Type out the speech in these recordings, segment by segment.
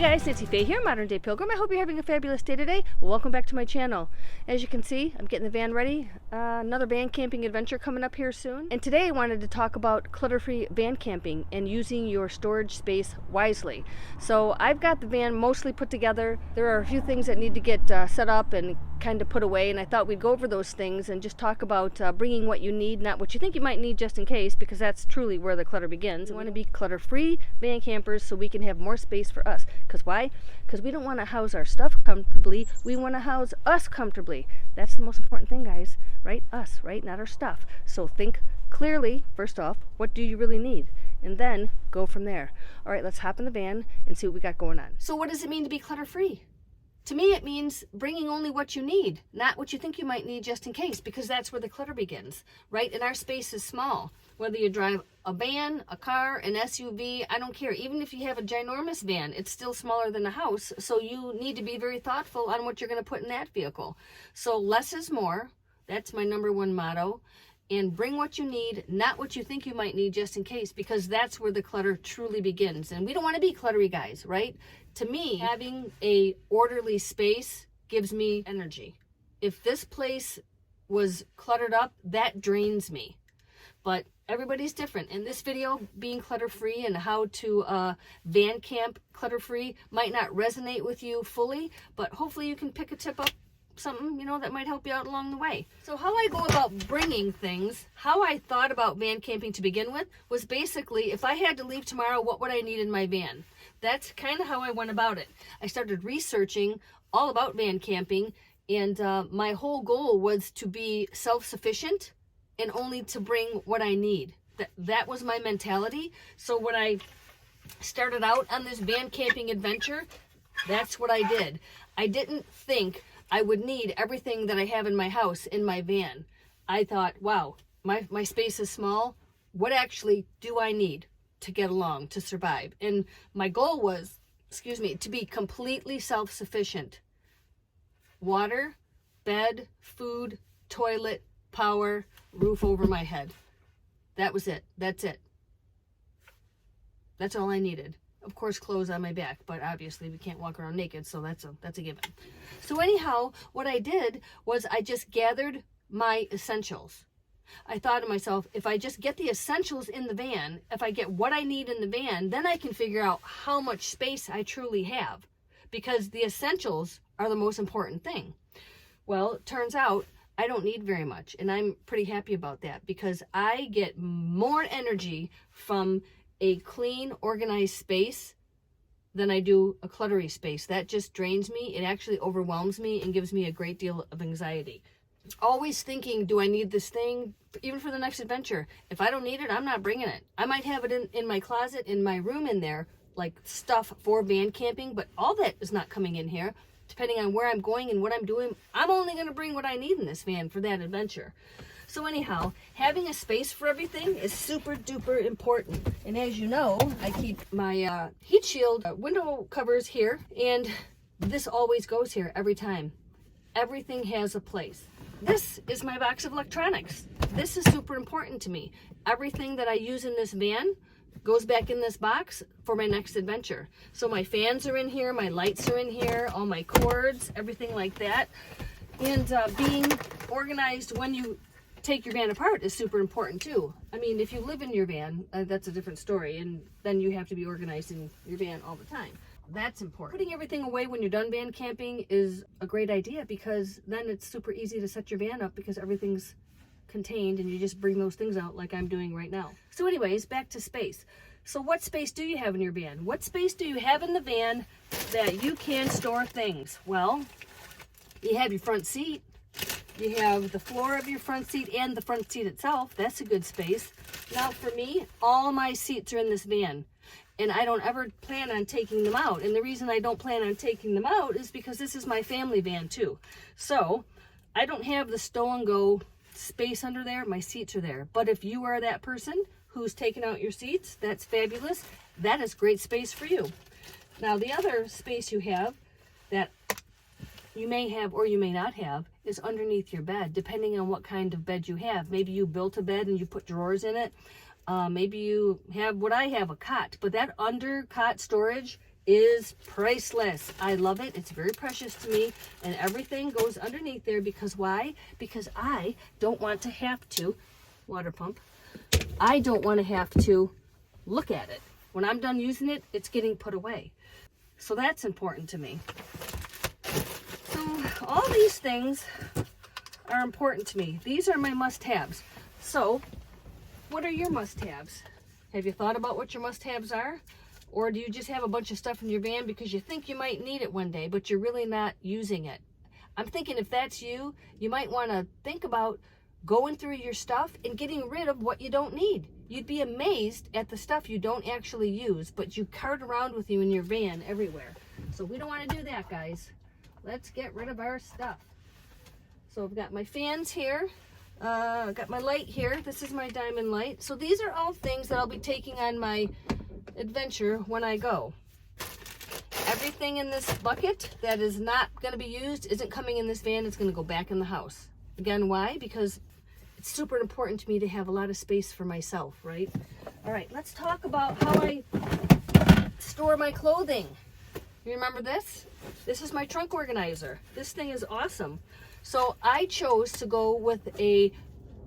Hey guys, Nancy Faye here, Modern Day Pilgrim. I hope you're having a fabulous day today. Welcome back to my channel. As you can see, I'm getting the van ready. Another van camping adventure coming up here soon. And today I wanted to talk about clutter-free van camping and using your storage space wisely. So I've got the van mostly put together. There are a few things that need to get set up and kind of put away, and I thought we'd go over those things and just talk about bringing what you need, not what you think you might need just in case, because that's truly where the clutter begins. We want to be clutter-free van campers so we can have more space for us. Because why? Because we don't want to house our stuff comfortably. We want to house us comfortably. That's the most important thing, guys, right? Us, right? Not our stuff. So think clearly, first off, what do you really need? And then go from there. All right, let's hop in the van and see what we got going on. So what does it mean to be clutter-free? To me, it means bringing only what you need, not what you think you might need just in case, because that's where the clutter begins, right? And our space is small. Whether you drive a van, a car, an SUV, I don't care. Even if you have a ginormous van, it's still smaller than a house. So you need to be very thoughtful on what you're going to put in that vehicle. So less is more. That's my number one motto. And bring what you need, not what you think you might need just in case, because that's where the clutter truly begins. And we don't want to be cluttery guys, right? To me, having a orderly space gives me energy. If this place was cluttered up, that drains me. But everybody's different. In this video, being clutter-free and how to van camp clutter-free might not resonate with you fully, but hopefully you can pick a tip up, something, you know, that might help you out along the way. So how I go about bringing things, how I thought about van camping to begin with, was basically, if I had to leave tomorrow, what would I need in my van? That's kind of how I went about it. I started researching all about van camping, and my whole goal was to be self-sufficient and only to bring what I need. That was my mentality. So when I started out on this van camping adventure, that's what I did. I didn't think I would need everything that I have in my house in my van. I thought, wow, my space is small. What actually do I need to get along, to survive? And my goal was, to be completely self-sufficient. Water, bed, food, toilet, power, roof over my head. That was it. That's it. That's all I needed. Of course, clothes on my back, but obviously we can't walk around naked, so that's a given. So anyhow, what I did was I just gathered my essentials. I thought to myself, if I just get the essentials in the van, if I get what I need in the van, then I can figure out how much space I truly have, because the essentials are the most important thing. Well, it turns out I don't need very much, and I'm pretty happy about that, because I get more energy from a clean, organized space than I do a cluttery space. That just drains me. It actually overwhelms me and gives me a great deal of anxiety. Always thinking, do I need this thing? Even for the next adventure. If I don't need it, I'm not bringing it. I might have it in my closet, in my room in there, like stuff for van camping, but all that is not coming in here. Depending on where I'm going and what I'm doing, I'm only going to bring what I need in this van for that adventure. So anyhow, having a space for everything is super duper important. And as you know, I keep my heat shield window covers here, and this always goes here every time. Everything has a place. This is my box of electronics. This is super important to me. Everything that I use in this van goes back in this box for my next adventure. So my fans are in here, my lights are in here, all my cords, everything like that. And being organized when you take your van apart is super important too. I mean, if you live in your van, that's a different story, and then you have to be organized in your van all the time. That's important. Putting everything away when you're done van camping is a great idea, because then it's super easy to set your van up because everything's contained and you just bring those things out like I'm doing right now. So anyways, back to space. So what space do you have in your van? What space do you have in the van that you can store things? Well, you have your front seat. You have the floor of your front seat and the front seat itself. That's a good space. Now for me, all my seats are in this van, and I don't ever plan on taking them out. And the reason I don't plan on taking them out is because this is my family van too. So I don't have the stow and go space under there. My seats are there. But if you are that person who's taking out your seats, that's fabulous. That is great space for you. Now the other space you have that you may have or you may not have is underneath your bed, depending on what kind of bed you have. Maybe you built a bed and you put drawers in it. Maybe you have what I have, a cot. But that under cot storage is priceless. I love it. It's very precious to me, and everything goes underneath there because why? Because I don't want to have to, water pump, I don't want to have to look at it. When I'm done using it, it's getting put away. So that's important to me. So all these things are important to me. These are my must-haves. So what are your must-haves? Have you thought about what your must-haves are? Or do you just have a bunch of stuff in your van because you think you might need it one day, but you're really not using it? I'm thinking if that's you, you might want to think about going through your stuff and getting rid of what you don't need. You'd be amazed at the stuff you don't actually use, but you cart around with you in your van everywhere. So we don't want to do that, guys. Let's get rid of our stuff. So I've got my fans here. I've got my light here. This is my diamond light. So these are all things that I'll be taking on my adventure when I go. Everything in this bucket that is not going to be used isn't coming in this van. It's going to go back in the house. Again, why? Because it's super important to me to have a lot of space for myself, right? All right, let's talk about how I store my clothing. You remember this? This is my trunk organizer. This thing is awesome. So I chose to go with a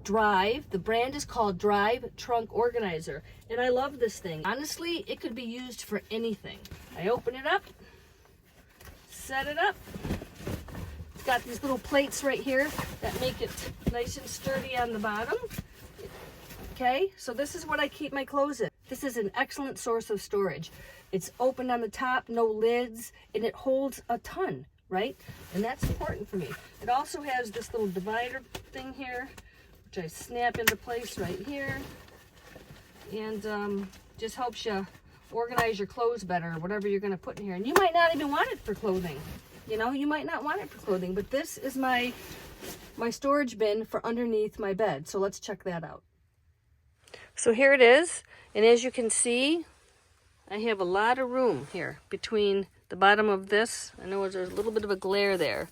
Drive. The brand is called Drive Trunk Organizer. And I love this thing. Honestly, it could be used for anything. I open it up, set it up. It's got these little plates right here that make it nice and sturdy on the bottom. Okay, so this is what I keep my clothes in. This is an excellent source of storage. It's open on the top, no lids, and it holds a ton, right? And that's important for me. It also has this little divider thing here, which I snap into place right here, and just helps you organize your clothes better, whatever you're going to put in here. And you might not even want it for clothing. You know, you might not want it for clothing, but this is my storage bin for underneath my bed. So let's check that out. So here it is, and as you can see, I have a lot of room here between the bottom of this. I know there's a little bit of a glare there,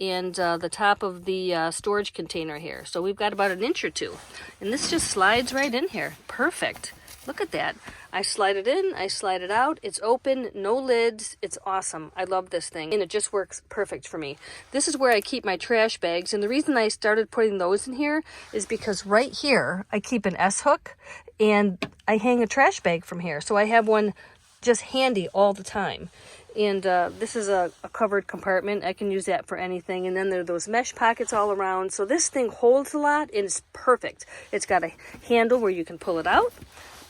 and the top of the storage container here. So we've got about an inch or two, and this just slides right in here. Perfect. Look at that. I slide it in, I slide it out. It's open, no lids. It's awesome. I love this thing, and it just works perfect for me. This is where I keep my trash bags, and the reason I started putting those in here is because right here I keep an S-hook, and I hang a trash bag from here. So I have one just handy all the time. And this is a covered compartment. I can use that for anything. And then there are those mesh pockets all around. So this thing holds a lot, and it's perfect. It's got a handle where you can pull it out,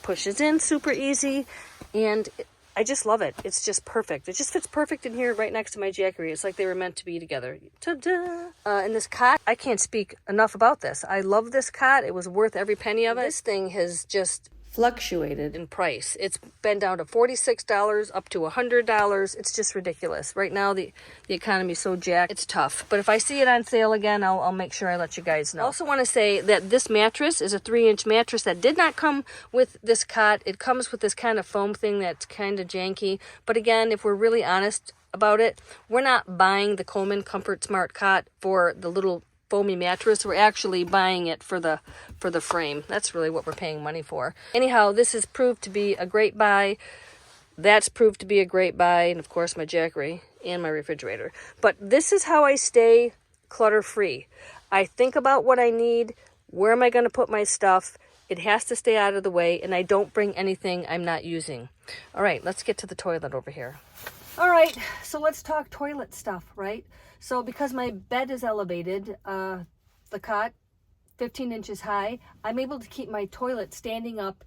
pushes in super easy, and I just love it. It's just perfect. It just fits perfect in here right next to my jackery. It's like they were meant to be together. Ta-da! And this cot, I can't speak enough about this. I love this cot. It was worth every penny of it. This thing has just fluctuated in price. It's been down to $46 up to $100. It's just ridiculous. Right now the economy's so jacked, it's tough. But if I see it on sale again, I'll make sure I let you guys know. I also want to say that this mattress is a 3-inch mattress that did not come with this cot. It comes with this kind of foam thing that's kind of janky. But again, if we're really honest about it, we're not buying the Coleman Comfortsmart cot for the little foamy mattress. We're actually buying it for the frame. That's really what we're paying money for. Anyhow, this has proved to be a great buy. That's proved to be a great buy, and of course my jackery and my refrigerator. But this is how I stay clutter-free. I think about what I need. Where am I going to put my stuff? It has to stay out of the way, and I don't bring anything I'm not using. All right, let's get to the toilet over here. All right, so let's talk toilet stuff, right? So because my bed is elevated, the cot, 15 inches high, I'm able to keep my toilet standing up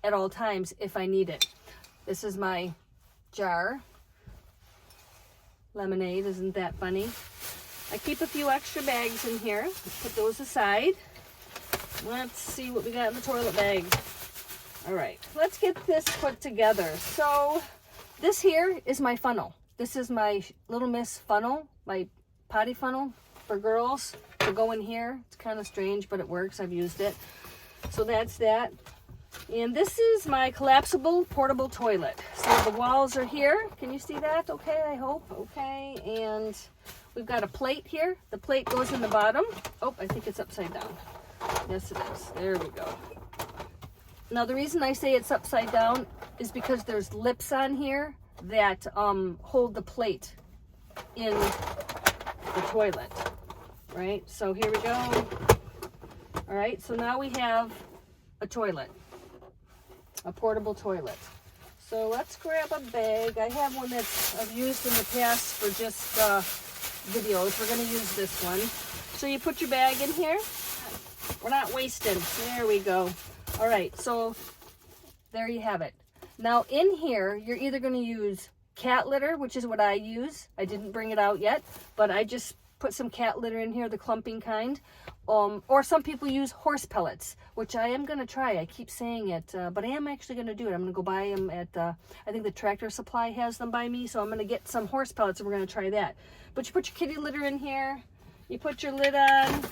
at all times if I need it. This is my jar. Lemonade, isn't that funny? I keep a few extra bags in here. Put those aside. Let's see what we got in the toilet bag. All right, let's get this put together. So this here is my funnel. This is my Little Miss funnel, my potty funnel for girls to go in here. It's kind of strange, but it works. I've used it. So that's that. And this is my collapsible portable toilet. So the walls are here. Can you see that? Okay, I hope. Okay, and we've got a plate here. The plate goes in the bottom. Oh, I think it's upside down. Yes, it is. There we go. Now, the reason I say it's upside down is because there's lips on here that hold the plate in the toilet, right? So here we go. All right, so now we have a toilet, a portable toilet. So let's grab a bag. I have one that I've used in the past for just videos. We're going to use this one. So you put your bag in here. We're not wasting. There we go. All right, so there you have it. Now in here, you're either going to use cat litter, which is what I use. I didn't bring it out yet, but I just put some cat litter in here, the clumping kind. Or some people use horse pellets, which I am going to try. I keep saying it, but I am actually going to do it. I'm going to go buy them at, I think the Tractor Supply has them by me, so I'm going to get some horse pellets and we're going to try that. But you put your kitty litter in here, you put your lid on,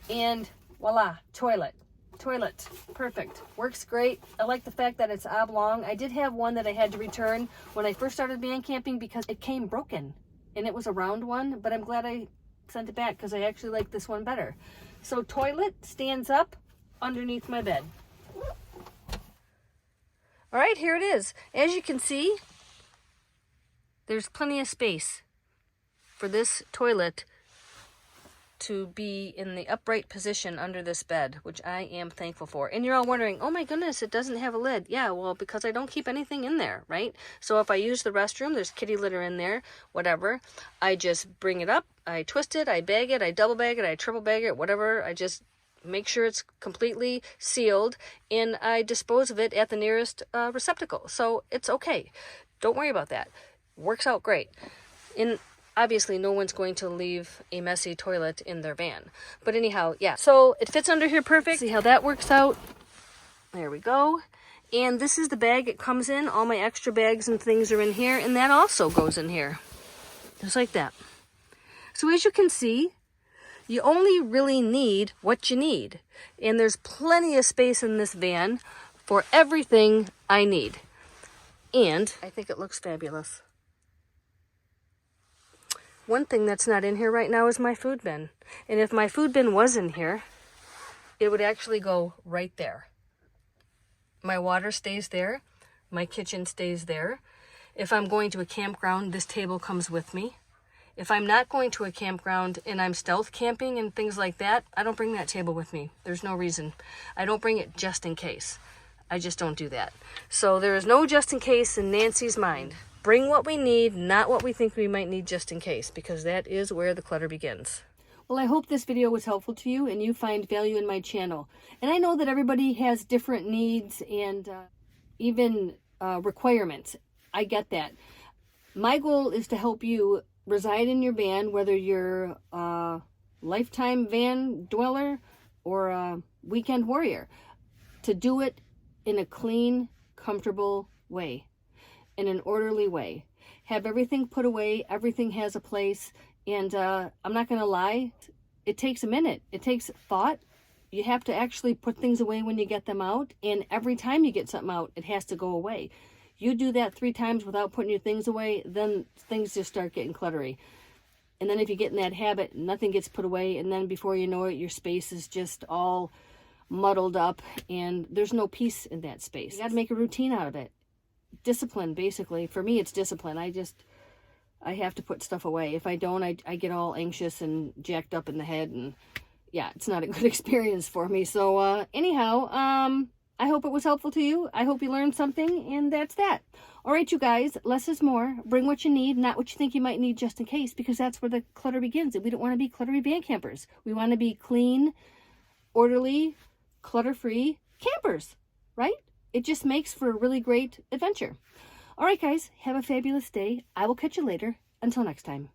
and voila, toilet. Toilet, perfect, works great. I like the fact that it's oblong. I did have one that I had to return when I first started van camping because it came broken, and it was a round one, but I'm glad I sent it back because I actually like this one better. So toilet stands up underneath my bed. All right, here it is. As you can see, there's plenty of space for this toilet to be in the upright position under this bed, which I am thankful for. And you're all wondering, oh my goodness, it doesn't have a lid. Yeah, well, because I don't keep anything in there, right? So if I use the restroom, there's kitty litter in there, whatever. I just bring it up, I twist it, I bag it, I double bag it, I triple bag it, whatever. I just make sure it's completely sealed, and I dispose of it at the nearest receptacle. So it's okay. Don't worry about that. Works out great. Obviously, no one's going to leave a messy toilet in their van. But anyhow, yeah. So it fits under here perfect. See how that works out. There we go. And this is the bag it comes in. All my extra bags and things are in here. And that also goes in here. Just like that. So as you can see, you only really need what you need. And there's plenty of space in this van for everything I need. And I think it looks fabulous. One thing that's not in here right now is my food bin. And if my food bin was in here, it would actually go right there. My water stays there. My kitchen stays there. If I'm going to a campground, this table comes with me. If I'm not going to a campground and I'm stealth camping and things like that, I don't bring that table with me. There's no reason. I don't bring it just in case. I just don't do that. So there is no just in case in Nancy's mind. Bring what we need, not what we think we might need just in case, because that is where the clutter begins. Well, I hope this video was helpful to you and you find value in my channel. And I know that everybody has different needs and even requirements. I get that. My goal is to help you reside in your van, whether you're a lifetime van dweller or a weekend warrior, to do it in a clean, comfortable way. In an orderly way. Have everything put away, everything has a place, and I'm not going to lie, it takes a minute. It takes thought. You have to actually put things away when you get them out, and every time you get something out, it has to go away. You do that 3 times without putting your things away, then things just start getting cluttery. And then if you get in that habit, nothing gets put away, and then before you know it, your space is just all muddled up, and there's no peace in that space. You got to make a routine out of it. Discipline, basically. For me, it's discipline. I have to put stuff away. If I don't, I get all anxious and jacked up in the head, and yeah, it's not a good experience for me. So anyhow, I hope it was helpful to you. I hope you learned something, and that's that. All right, you guys, less is more. Bring what you need, not what you think you might need just in case, because that's where the clutter begins. We don't want to be cluttery van campers. We want to be clean, orderly, clutter-free campers, right? It just makes for a really great adventure. All right, guys, have a fabulous day. I will catch you later. Until next time.